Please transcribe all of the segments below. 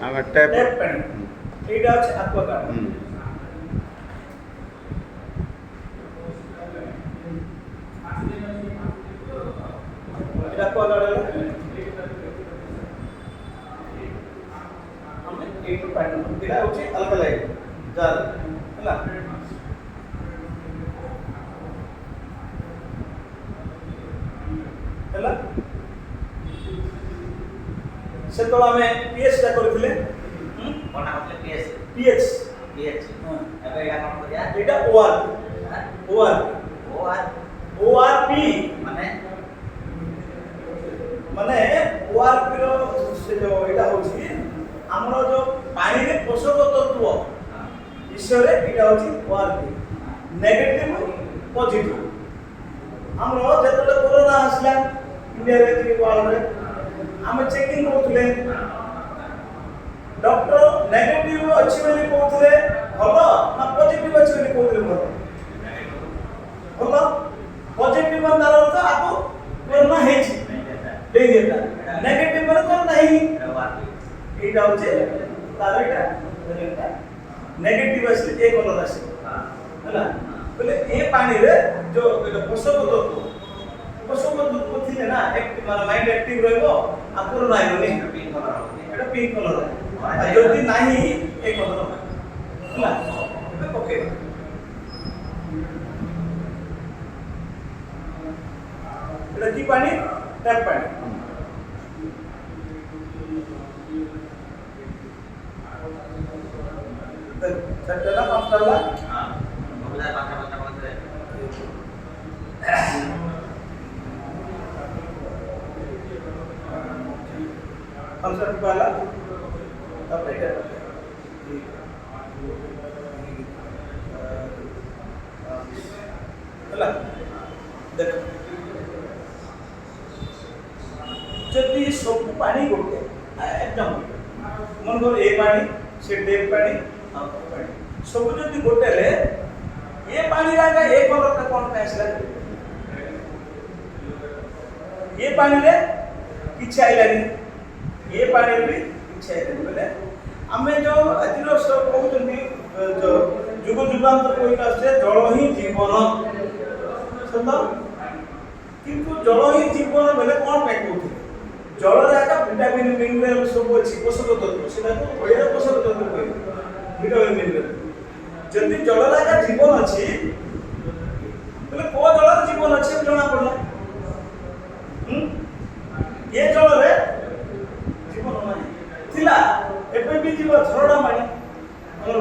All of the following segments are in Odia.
আমার ট্যাপ ট্যাপ পানি এইটা হচ্ছে অ্যাকোয়াগার্ড। এটা অ্যাকোয়াগার্ড হলো আমি এইটু পানি এটা হচ্ছে অ্যালকালাইন জাল ହେଲା ହେଲା ସେତେବେଳେ ଆମେ pH ଟା କରିଥିଲେ କଣ କହିଲେ ପିଏଚ୍ pH ପିଏଚ୍ ଏବେ ଏଇଟା କଣ କରିବା ଏଇଟା OR OR ଓଆର୍ ORP ମାନେ ମାନେ ORP ର ସେ ଯୋ ଏଇଟା ହଉଛି ଆମର ଯୋ ପାଣିରେ ପୋଷକ ତତ୍ତ୍ୱ ବିଷୟରେ ଏଇଟା ହଉଛି ORP ନେଗେଟିଭ ପଜିଟିଭ। ଆମର ଯେତେବେଳେ କୋରୋନା ଆସିଲା ଇଣ୍ଡିଆରେ କି ୱାର୍ଲଡରେ ଆମେ ଚେକିଂ କରୁଥିଲେ ଡକ୍ଟର ନେଗେଟିଭ ଅଛି ବୋଲି କହୁଥିଲେ ଭଲ ନା ପଜିଟିଭ ଅଛି ବୋଲି କହୁଥିଲେ ଭଲ ଭଲ ପଜିଟିଭ ତାର ଅର୍ଥ ଆକୁ କୋରୋନା ହେଇଛି ଦେଇ ଦେଲା ନେଗେଟିଭ ମାନେ କୋରୋନା ହେଇନି এইটা হচ্ছে তার এটা নেগেটিভ আসলে এ কলর আসে ହେଲା বলে এ পানিরে जो পোষক তত্ত্ব থিলে না এক মানে মাইন্ড অ্যাক্টিভ রইবো আর কোরোনা আইবনি এটা পিঙ্ক কলর আর যদি নাই এ কলর ହେଲା ଏବେ ପକେଇବା এটা কি পানি ট্যাপ পানি চারটা না পাঁচটা হলো পাঁচটা কি পালা তারপরে এটা ହେଲା ଦେଖ ଯଦି ସବୁ ପାଣି ଗୋଟେ একদম মনে করো এ পানি সে ডেপ পানি আর পানি ସବୁ ଯଦି ଗୋଟେ ରେ ଏ ପାଣି ରାଗା ଏ କଲରଟା କଣ ପାଇଁ ଆସିଲା ଏ ପାଣିରେ କିଛି ଆଇଲାନି ଏ ପାଣିରେ ବି କିଛି ଆଇଲାନି ବୋଲେ ଆମେ ଯୋଉ ଆଜିର ସବୁ କହୁଛନ୍ତି ଯୁଗ ଯୁଗାନ୍ତର କହି ଆସୁଛେ ଜଳ ହିଁ ଜୀବନ ସତ କିନ୍ତୁ ଜଳ ହିଁ ଜୀବନ ବୋଲେ କଣ ପାଇଁ କହୁଥିଲେ ଜଳରେ ଆକା ଭିଟାମିନ ମିନେରାଲ ସବୁ ଅଛି ପୋଷକ ତତ୍ତ୍ୱ ସେଟାକୁ ଓଡ଼ିଆରେ ପୋଷକ ତତ୍ତ୍ୱ କହିବେ ଭିଟାମିନ ମିନେରାଲ ଯଦି ଜଳରେ ଆକା ଜୀବନ ଅଛି ବୋଲେ କୋ ଜଳରେ ଜୀବନ ଅଛି ଜଣା ପଡିଲା ଏ ଜଳରେ ଜୀବନ ନାହିଁ ଥିଲା ଏବେ ବି ଯିବ ଝରଣା ପାଣି ଆମର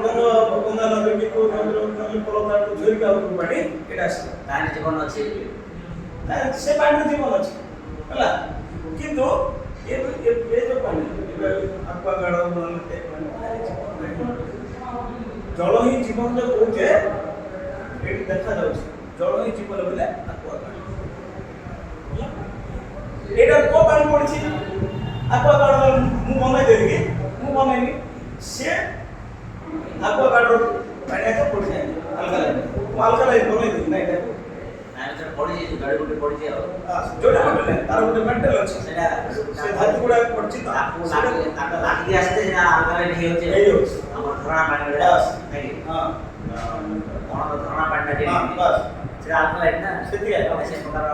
ଗଙ୍ଗା ନଦୀ କି କୋଉ ନଦୀ ପଲତାଠୁ ଝରିକା ଉପରୁ ପାଣି ଏଟା ଆସିଲା ତାର ଜୀବନ ଅଛି ସେ ପାଣିରେ ଜୀବନ ଅଛି ହେଲା କିନ୍ତୁ ଏ ଯୋଉ ପାଣି ଆକ୍ୱାଗାର୍ଡ ନହେଲେ ଜଳ ହିଁ ଜୀବନ ଯୋଉ କହୁଛେ ଏଠି ଦେଖାଯାଉଛି ଜଳ ହିଁ ଜୀବନ ବୋଲେ ଆକ୍ୱାଗାର୍ଡ ଏଇଟା କୋ ପାଣି ପଡିଛି ଆକ୍ୱାଗାର୍ଡ ମୁଁ ବନେଇଦେଲି କି ମୁଁ ବନେଇନି ସେ ଆକ୍ୱାଗାର୍ଡ ପାଣି ଆକା ପଡିଯାଏ ଆଲକାଲାଇନ୍ ମୁଁ ଆଲକାଲାଇନ୍ ବନେଇଦେଲି ନା ଏଇଟା ପଡ଼ିଛି ଜଡ଼ି ବୁଟି ପଡ଼ିଛି ଆଉ ଯୋଉଟା ଗୋଟେ ତାର ଗୋଟେ ମେଣ୍ଟାଲ ଅଛି ସେଟା ସେ ଧାତୁ ଗୁଡା ପଡିଛି ତ ତାକୁ ଲାଗିକି ଆସିଲେ ସେଟା ଆଲକାଲାଇନ୍ ହେଇଯାଉଛି ଆମର ଝରଣା ପାଣି ବେଳେ ହଁ କଣ ଝରଣା ପାଣିଟା ସେଟା ଆଲକାଲାଇନ୍ ନା ସେଥିପାଇଁ ସେ ପ୍ରକାର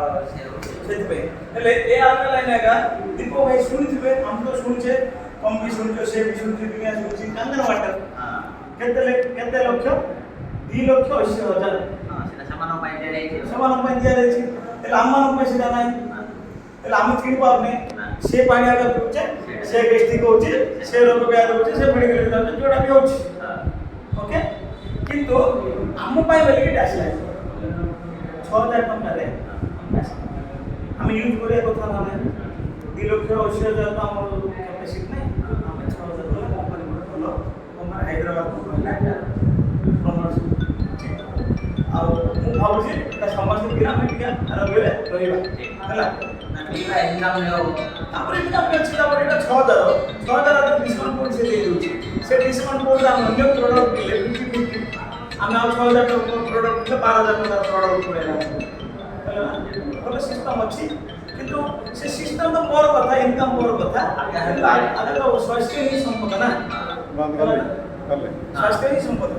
ସେଥିପାଇଁ ହେଲେ ଏ ଆଲକାଲାଇନ୍ ଆକା ଦୀପ ଭାଇ ଶୁଣିଥିବେ ଆମେ ତ ଶୁଣିଛେ କମ ବି ଶୁଣିଛେ ସେ ବି ଶୁଣିଛେ ଦୁନିଆ ଶୁଣିଛି କାନ୍ଦନ ୱାଟର କେତେ ଲକ୍ଷ 2,80,000 ସେମାନଙ୍କ ପାଇଁ ଦିଆଯାଇଛି ହେଲେ ଆମମାନଙ୍କ ପାଇଁ ସେଟା ନାହିଁ ହେଲେ ଆମେ କିଣି ପାରୁନେ ସେ ପାଣି ଆଗ ପିଉଛେ ସେ ଗେଷ୍ଟିକ୍ ହଉଛି ସେ ରୋଗ ବ୍ୟାଧ ହଉଛି ସେ ମେଡ଼ିକାଲ ଯାଉଛି ଯୋଉଟା ବି ହଉଛି ଓକେ କିନ୍ତୁ ଆମ ପାଇଁ ବୋଲିକି ଆସିଲା 6,000 ଟଙ୍କାରେ ଆମେ ୟୁଜ୍ କରିବା କଥା ନହେଲେ 2,80,000 ତ ଆମର କାପାସିଟି ନାହିଁ ଆମେ 6,000 ଟଙ୍କା କମ୍ପାନୀ ଭଲ କମ୍ପାନୀ ହାଇଦ୍ରାବାଦ ଆଉ ମୁଁ ଭାବୁଛି ଏଟା ସମସ୍ତେ ପିଲାମାନେ ଟିକେ ଆରାମରେ ରହିବା ହେଲା ତାପରେ ଏଇଟା ଅଛି ତାପରେ ଏଇଟା 6,000 ଡିସକାଉଣ୍ଟ କୋଡ୍ ସେ ଦେଇଦେଉଛି ସେ ଡିସକାଉଣ୍ଟ କୋଡ୍ ଆମେ ଅନ୍ୟ ପ୍ରଡକ୍ଟ କିଲେ 50-50 ଆମେ ଆଉ 6,000 ଟଙ୍କା ପ୍ରଡକ୍ଟ କିଲେ 12,000 ଟଙ୍କାର ପ୍ରଡକ୍ଟ ପଳେଇଲା ହେଲା ଭଲ ସିଷ୍ଟମ ଅଛି କିନ୍ତୁ কিন্তু সে সিস্টেম তো বড় কথা, ইনকাম বড় কথা, আগে তো স্বাস্থ্য ହିଁ সম্পদ না, বন্ধ করলে স্বাস্থ্য ହିଁ সম্পদ।